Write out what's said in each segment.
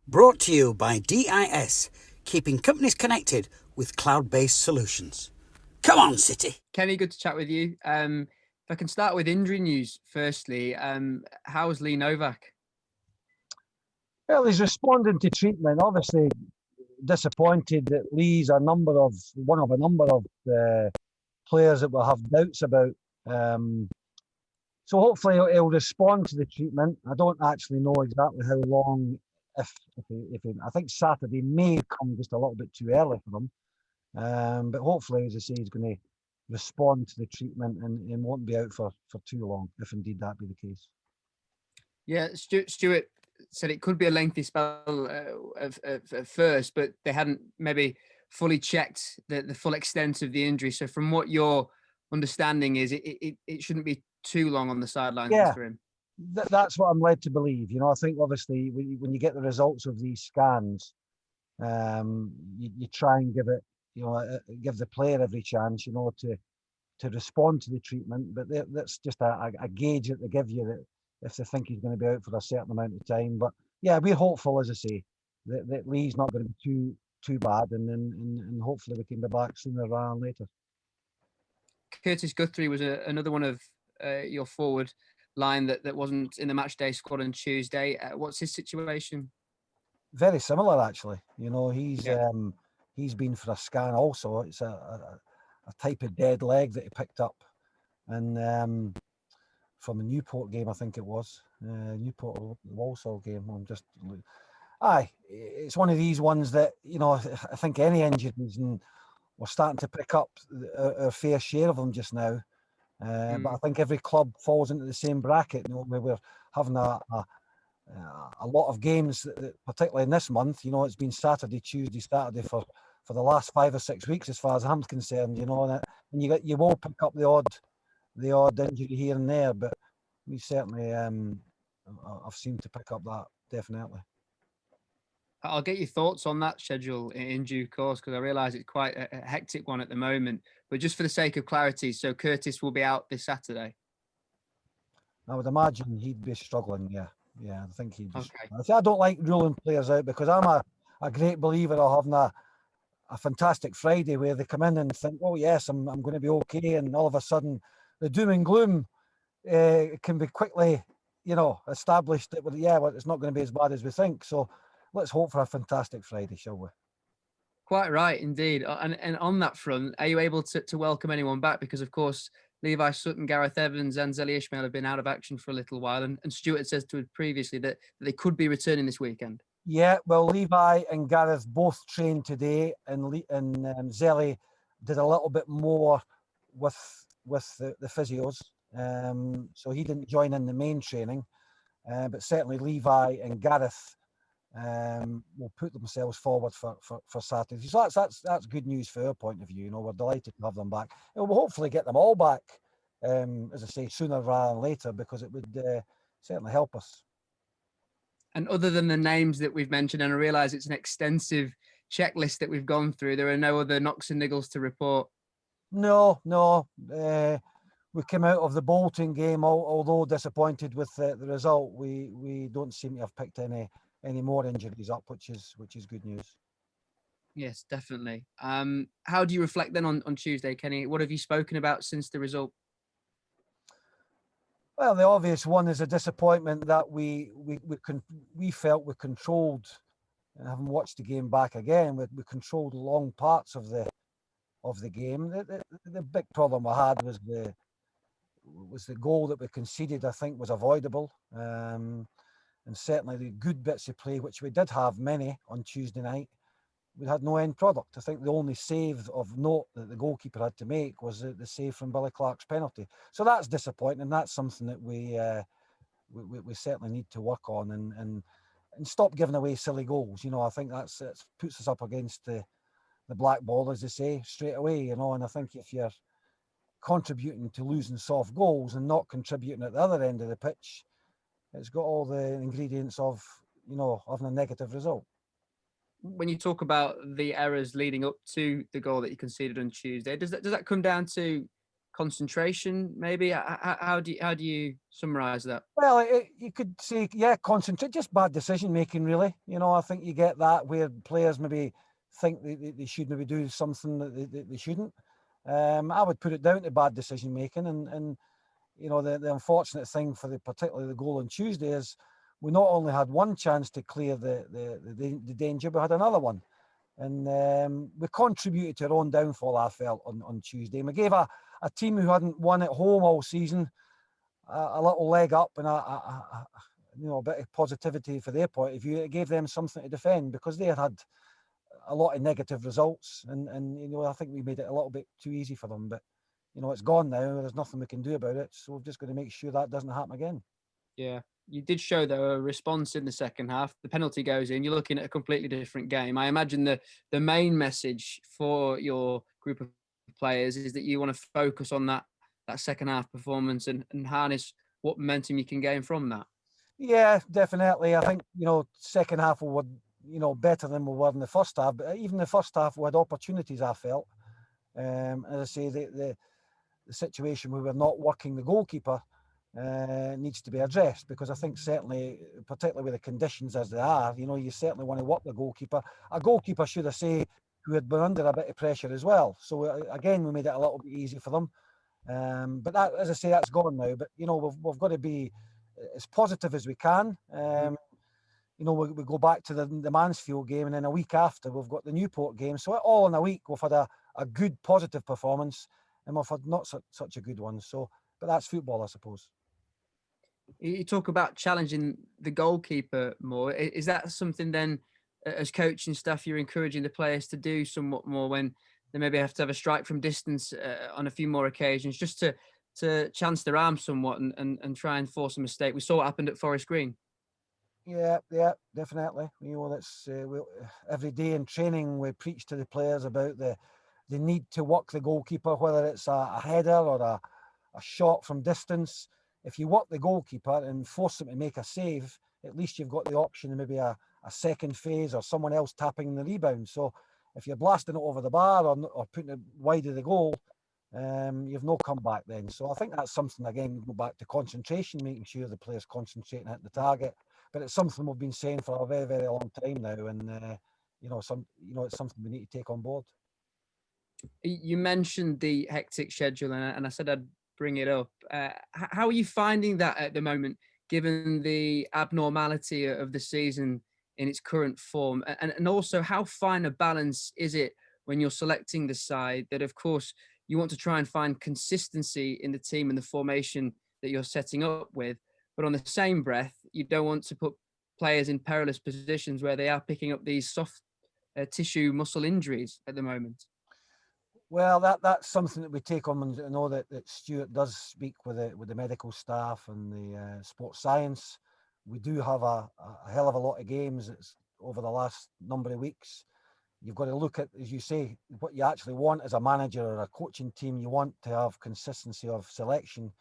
Brought to you by DIS, keeping companies connected with cloud-based solutions. Come on, City. Kenny, good to chat with you. If I can start with injury news firstly, how's Lee Novak? Well, he's responding to treatment. Obviously, disappointed that Lee's one of a number of players that we'll have doubts about. So hopefully he'll respond to the treatment. I don't actually know exactly how long. I think Saturday may come just a little bit too early for him. But hopefully, as I say, he's going to respond to the treatment and won't be out for too long, if indeed that be the case. Yeah, Stuart said it could be a lengthy spell at first, but they hadn't maybe fully checked the full extent of the injury. So from what your understanding is, it shouldn't be too long on the sidelines for him. That's what I'm led to believe. I think obviously when you get the results of these scans, you try and give it, give the player every chance, to respond to the treatment. But that's just a gauge that they give you that if they think he's going to be out for a certain amount of time. But yeah, we're hopeful, as I say, that Lee's not going to be too bad, and hopefully we can be back sooner rather than later. Curtis Guthrie was another one of your forward line that wasn't in the match day squad on Tuesday. What's his situation? Very similar, actually. He's been for a scan also. It's a type of dead leg that he picked up, and from a Newport game, I think it was Newport Walsall game. It's one of these ones that I think any injuries, and we're starting to pick up our fair share of them just now. But I think every club falls into the same bracket. Where we're having a lot of games, particularly in this month. It's been Saturday, Tuesday, Saturday for the last 5 or 6 weeks, as far as I'm concerned. And you will pick up the odd injury here and there, but we certainly I've seemed to pick up that definitely. I'll get your thoughts on that schedule in due course, because I realise it's quite a hectic one at the moment. But just for the sake of clarity, so Curtis will be out this Saturday? I would imagine he'd be struggling, yeah. I think he'd be okay. I don't like ruling players out, because I'm a great believer of having a fantastic Friday where they come in and think, oh yes, I'm going to be okay, and all of a sudden the doom and gloom can be quickly established that it's not going to be as bad as we think. So let's hope for a fantastic Friday, shall we? Quite right, indeed. And on that front, are you able to welcome anyone back? Because, of course, Reece Stunton, Gareth Evans and Zeli Ismail have been out of action for a little while. And Stuart says to us previously that they could be returning this weekend. Yeah, well, Levi and Gareth both trained today, and Zeli did a little bit more with the physios. So he didn't join in the main training. But certainly Levi and Gareth will put themselves forward for Saturday. So that's good news for our point of view. We're delighted to have them back. And we'll hopefully get them all back, as I say, sooner rather than later, because it would certainly help us. And other than the names that we've mentioned, and I realise it's an extensive checklist that we've gone through, there are no other knocks and niggles to report? No. We came out of the Bolton game, although disappointed with the result. We don't seem to have picked any more injuries up, which is good news. Yes, definitely. How do you reflect then on Tuesday, Kenny? What have you spoken about since the result? Well, the obvious one is a disappointment that we felt we controlled, and having watched the game back again, we controlled long parts of the game. The big problem we had was the goal that we conceded. I think was avoidable, and certainly the good bits of play, which we did have many on Tuesday night, we had no end product. I think the only save of note that the goalkeeper had to make was the save from Billy Clark's penalty. So that's disappointing, and that's something that we certainly need to work on and stop giving away silly goals. I think that puts us up against the black ball, as they say, straight away. And I think if you're contributing to losing soft goals and not contributing at the other end of the pitch, it's got all the ingredients of having a negative result. When you talk about the errors leading up to the goal that you conceded on Tuesday, does that come down to concentration, maybe? How do you summarise that? Well, you could say, yeah, concentrate, just bad decision making, really. I think you get that where players maybe think they should maybe do something that they shouldn't. I would put it down to bad decision making, and the unfortunate thing for particularly the goal on Tuesday is we not only had one chance to clear the danger, we had another one. And we contributed to our own downfall, I felt, on Tuesday. And we gave a team who hadn't won at home all season a little leg up and a bit of positivity for their point of view. It gave them something to defend because they had a lot of negative results. And I think we made it a little bit too easy for them. But, it's gone now. There's nothing we can do about it. So we've just got to make sure that doesn't happen again. Yeah. You did show, though, a response in the second half. The penalty goes in. You're looking at a completely different game. I imagine the main message for your group of players is that you want to focus on that second half performance and harness what momentum you can gain from that. Yeah, definitely. I think, second half we were, better than we were in the first half. But even the first half, we had opportunities, I felt. As I say, the situation where we're not working the goalkeeper needs to be addressed, because I think certainly, particularly with the conditions as they are, you certainly want to work the goalkeeper. A goalkeeper, should I say, who had been under a bit of pressure as well. So again, we made it a little bit easy for them. But that, as I say, that's gone now. But we've got to be as positive as we can. We go back to the Mansfield game, and then a week after we've got the Newport game. So all in a week we've had a good positive performance, and we've had not such a good one. So, but that's football, I suppose. You talk about challenging the goalkeeper more. Is that something then, as coaching staff, you're encouraging the players to do somewhat more when they maybe have to have a strike from distance on a few more occasions, just to chance their arm somewhat and try and force a mistake? We saw what happened at Forest Green. Yeah, definitely. That's every day in training we preach to the players about the need to work the goalkeeper, whether it's a header or a shot from distance. If you work the goalkeeper and force them to make a save, at least you've got the option of maybe a second phase or someone else tapping the rebound. So if you're blasting it over the bar or putting it wide of the goal, you've no comeback then. So I think that's something, again, go back to concentration, making sure the player's concentrating at the target. But it's something we've been saying for a very, very long time now, and it's something we need to take on board. You mentioned the hectic schedule, and I said I'd bring it up. How are you finding that at the moment, given the abnormality of the season in its current form? And also, how fine a balance is it when you're selecting the side that, of course, you want to try and find consistency in the team and the formation that you're setting up with, but on the same breath, you don't want to put players in perilous positions where they are picking up these soft tissue muscle injuries at the moment? Well, that's something that we take on, and I know that Stuart does speak with the medical staff and the sports science. We do have a hell of a lot of games over the last number of weeks. You've got to look at, as you say, what you actually want as a manager or a coaching team. You want to have consistency of selection,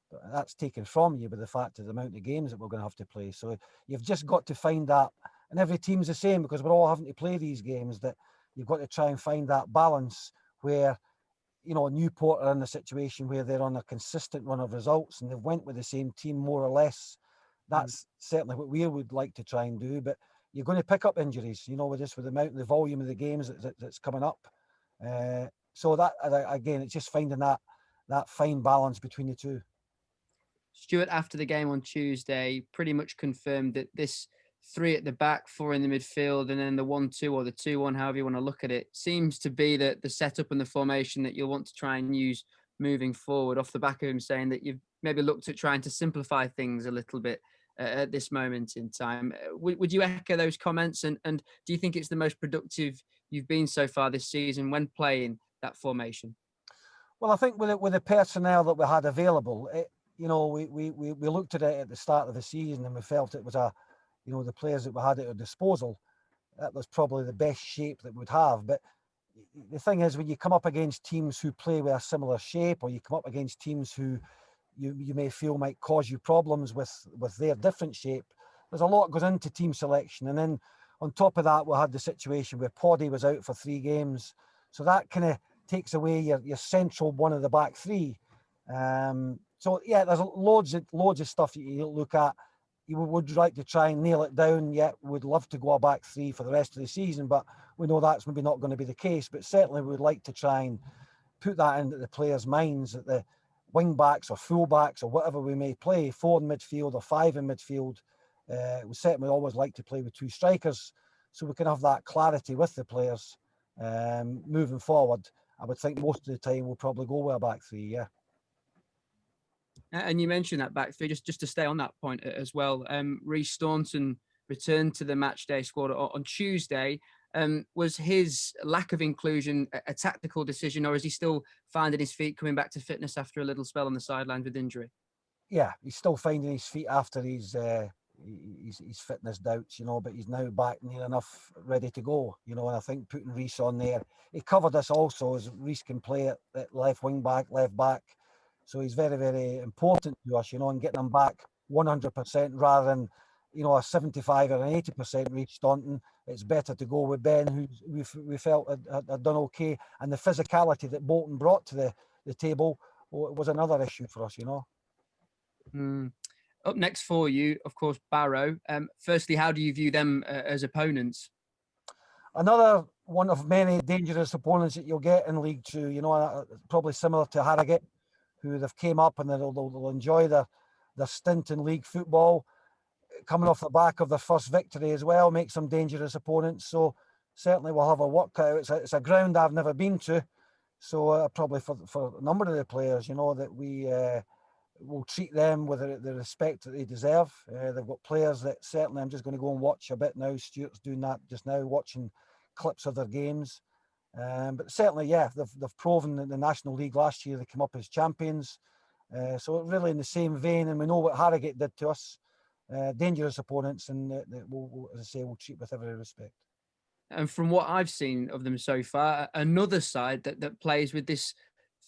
but that's taken from you by the fact of the amount of games that we're going to have to play. So you've just got to find that, and every team's the same because we're all having to play these games, that you've got to try and find that balance where, Newport are in a situation where they're on a consistent run of results and they've went with the same team more or less. That's certainly what we would like to try and do, but you're going to pick up injuries, with the volume of the games that's coming up. So that, again, it's just finding that fine balance between the two. Stuart, after the game on Tuesday, pretty much confirmed that this 3 at the back, 4 in the midfield, and then the 1-2 or the 2-1, however you want to look at it, seems to be the setup and the formation that you'll want to try and use moving forward, off the back of him saying that you've maybe looked at trying to simplify things a little bit at this moment in time. Would you echo those comments? And do you think it's the most productive you've been so far this season when playing that formation? Well, I think with the personnel that we had available, we looked at it at the start of the season and we felt it was the players that we had at our disposal, that was probably the best shape that we'd have. But the thing is, when you come up against teams who play with a similar shape, or you come up against teams who you may feel might cause you problems with their different shape, there's a lot goes into team selection. And then on top of that, we had the situation where Poddy was out for 3 games. So that kind of takes away your central one of the back 3. So yeah, there's loads of stuff you look at. You would like to try and nail it down, yet would love to go a back three for the rest of the season, but we know that's maybe not going to be the case. But certainly we would like to try and put that into the players' minds, that the wing backs or full backs or whatever we may play, 4 in midfield or 5 in midfield, we certainly always like to play with 2 strikers, so we can have that clarity with the players moving forward. I would think most of the time we'll probably go with a back three, yeah. And you mentioned that back three, just to stay on that point as well. Reece Stunton returned to the match day squad on Tuesday. Was his lack of inclusion a tactical decision, or is he still finding his feet coming back to fitness after a little spell on the sidelines with injury? Yeah, he's still finding his feet after his fitness doubts, but he's now back near enough ready to go, and I think putting Reece on there, he covered us also, as Reece can play at left wing back, left back. So he's very, very important to us, and getting him back 100% rather than, a 75 or an 80% Reece Stunton. It's better to go with Ben, who we felt had done okay. And the physicality that Bolton brought to the table was another issue for us, Up next for you, of course, Barrow. Firstly, how do you view them as opponents? Another one of many dangerous opponents that you'll get in League Two, probably similar to Harrogate, who they've came up and they'll enjoy their stint in league football, coming off the back of their first victory as well, make some dangerous opponents. So certainly we'll have a workout. It's a ground I've never been to, so probably for a number of the players, that we will treat them with the respect that they deserve. They've got players that certainly I'm just going to go and watch a bit now. Stuart's doing that just now, watching clips of their games. But certainly, yeah, they've proven in the National League last year they came up as champions. So really in the same vein, and we know what Harrogate did to us. Dangerous opponents, and we'll, as I say, we'll treat with every respect. And from what I've seen of them so far, another side that plays with this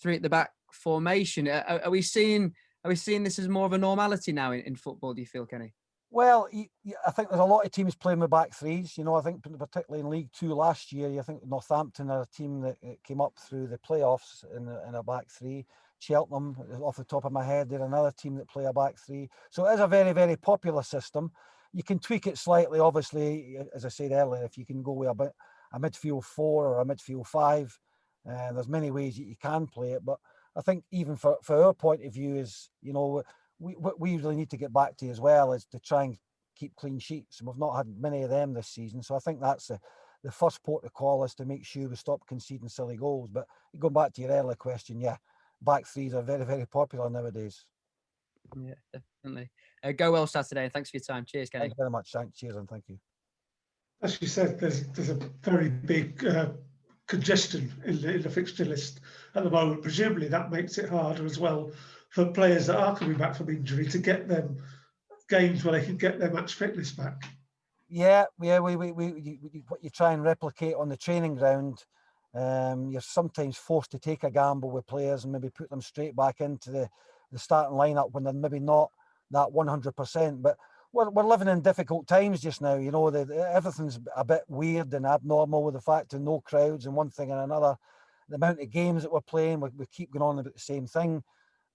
3 at the back formation. Are we seeing this as more of a normality now in football, do you feel, Kenny? Well, I think there's a lot of teams playing with back threes. I think particularly in League Two last year, I think Northampton are a team that came up through the playoffs in a back three. Cheltenham, off the top of my head, they're another team that play a back three. So it is a very, very popular system. You can tweak it slightly, obviously, as I said earlier, if you can go with a midfield 4 or a midfield 5. There's many ways that you can play it, but I think even for our point of view is, we really need to get back to as well is to try and keep clean sheets. And we've not had many of them this season. So I think that's the first port of call is to make sure we stop conceding silly goals. But going back to your earlier question, yeah, back threes are very, very popular nowadays. Yeah, definitely. Go well Saturday. Thanks for your time. Cheers, Kenny. Thanks very much. Thanks. Cheers and thank you. As you said, there's a very big congestion in the fixture list at the moment. Presumably that makes it harder as well for players that are coming back from injury to get them games where they can get their match fitness back. Yeah. What you try and replicate on the training ground, you're sometimes forced to take a gamble with players and maybe put them straight back into the starting lineup when they're maybe not that 100%. But we're living in difficult times just now. Everything's a bit weird and abnormal with the fact of no crowds and one thing and another. The amount of games that we're playing, we keep going on about the same thing.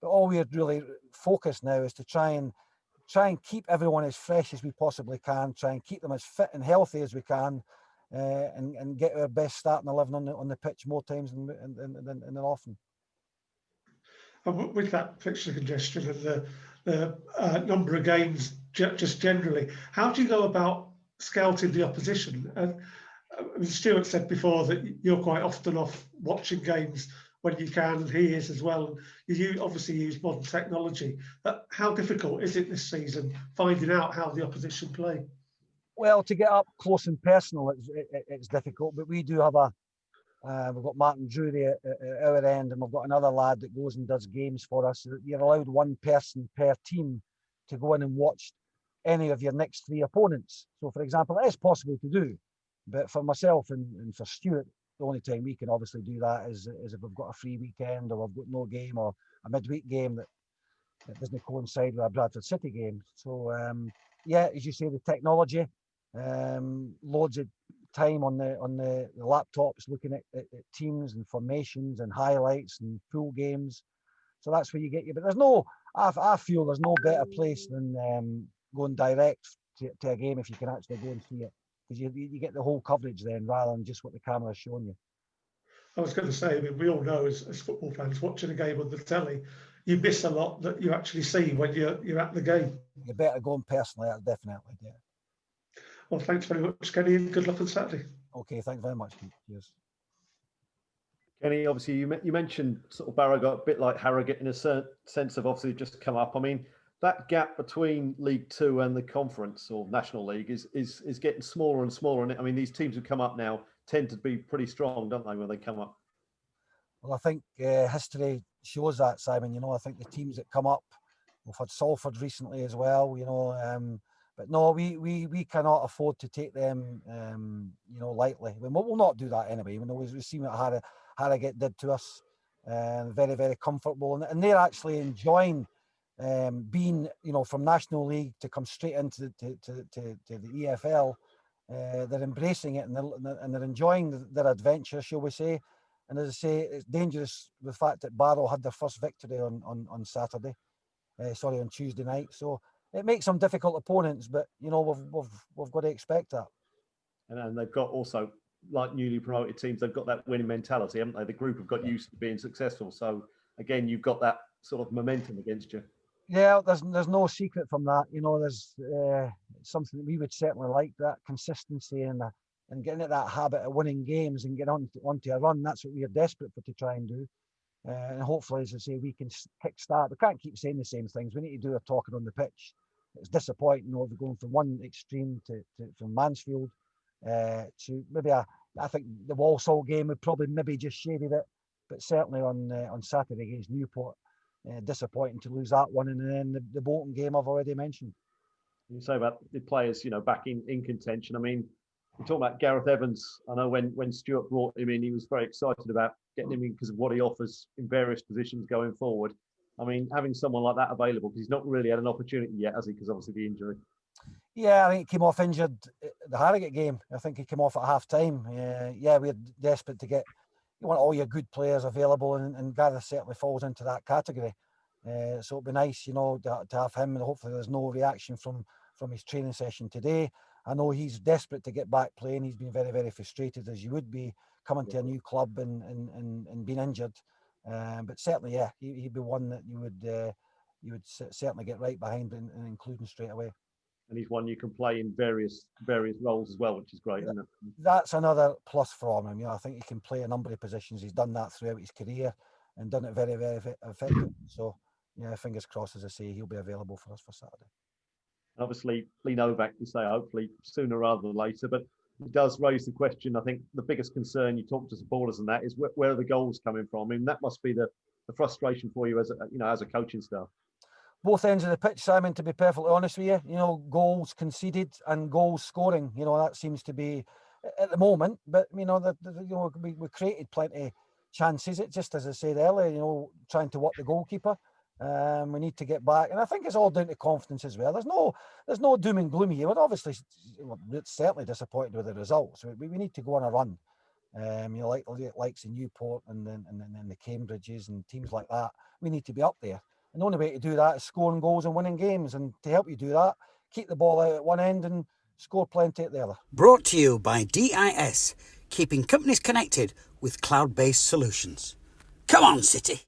But all we're really focused now is to try and keep everyone as fresh as we possibly can, try and keep them as fit and healthy as we can, and get our best starting 11 on the pitch more times than often. And with that fixture congestion and the number of games just generally, how do you go about scouting the opposition? And Stuart said before that you're quite often off watching games when you can, and he is as well. You obviously use modern technology. How difficult is it this season finding out how the opposition play? Well, to get up close and personal, it's difficult, but we do have we've got Martin Drury at our end, and we've got another lad that goes and does games for us. You're allowed one person per team to go in and watch any of your next 3 opponents. So, for example, it is possible to do, but for myself and for Stuart, the only time we can obviously do that is if we've got a free weekend or we've got no game or a midweek game that doesn't coincide with a Bradford City game. So, yeah, as you say, the technology, loads of time on the laptops looking at teams and formations and highlights and full games. So that's where you get you. But there's no, I feel there's no better place than going direct to a game if you can actually go and see it, because you get the whole coverage then rather than just what the camera's showing you. I was going to say, I mean, we all know as football fans, watching a game on the telly, you miss a lot that you actually see when you're at the game. You better go in personally, that's definitely. Yeah. Well, thanks very much, Kenny, and good luck on Saturday. Okay, thanks very much, Pete. Cheers. Kenny, obviously you mentioned sort of Barrow got a bit like Harrogate in a certain sense of obviously just come up. I mean, that gap between League Two and the Conference or National League is getting smaller and smaller. And I mean, these teams who come up now tend to be pretty strong, don't they, when they come up? Well, I think history shows that, Simon. You know, I think the teams that come up, we've had Salford recently as well. You know, but no, we cannot afford to take them, you know, lightly. We'll not do that anyway. You know, we've seen what Harrogate did to us. Very, very comfortable, and they're actually enjoying being, you know, from National League to come straight into the EFL. They're embracing it, and they're enjoying their adventure, shall we say. And as I say, it's dangerous with the fact that Barrow had their first victory on Saturday, on Tuesday night. So it makes them difficult opponents, but you know we've got to expect that. And they've got also, like newly promoted teams, they've got that winning mentality, haven't they? The group have got used to being successful. So again, you've got that sort of momentum against you. Yeah, there's no secret from that. You know, there's something that we would certainly like, that consistency and getting at that habit of winning games and get onto a run. That's what we are desperate for to try and do. And hopefully, as I say, we can kick-start. We can't keep saying the same things. We need to do our talking on the pitch. It's disappointing, you know, we're going from one extreme from Mansfield to maybe I think the Walsall game would probably maybe just shaded it, but certainly on Saturday against Newport, disappointing to lose that one. And then the Bolton game I've already mentioned. You say about the players, you know, back in contention. I mean, we're talking about Gareth Evans. I know when Stuart brought him in, he was very excited about getting him in because of what he offers in various positions going forward. I mean, having someone like that available, because he's not really had an opportunity yet, has he? Because obviously the injury. Yeah, I think he came off injured the Harrogate game. I think he came off at half time. Yeah, we're desperate to get, you want all your good players available, and Gareth certainly falls into that category. So it'd be nice, you know, to have him, and hopefully there's no reaction from his training session today. I know he's desperate to get back playing. He's been very, very frustrated, as you would be, coming to a new club and being injured. But certainly, yeah, he'd be one that you would certainly get right behind and including straight away. And he's one you can play in various roles as well, which is great, isn't it? That's another plus from him. You know, I think he can play a number of positions. He's done that throughout his career and done it very, very effectively. So, yeah, fingers crossed, as I say, he'll be available for us for Saturday. Obviously, Novak, you say hopefully sooner rather than later, but it does raise the question. I think the biggest concern, you talk to supporters and that, is where are the goals coming from? I mean, that must be the frustration for you as a coaching staff. Both ends of the pitch, Simon, to be perfectly honest with you. You know, goals conceded and goals scoring. You know, that seems to be at the moment. But you know, we created plenty of chances. It just, as I said earlier, you know, trying to work the goalkeeper. We need to get back, and I think it's all down to confidence as well. There's no doom and gloom here. We're obviously certainly disappointed with the results. We need to go on a run. You know, likes in Newport and then the Cambridges and teams like that. We need to be up there. And the only way to do that is scoring goals and winning games. And to help you do that, keep the ball out at one end and score plenty at the other. Brought to you by DIS, keeping companies connected with cloud-based solutions. Come on, City.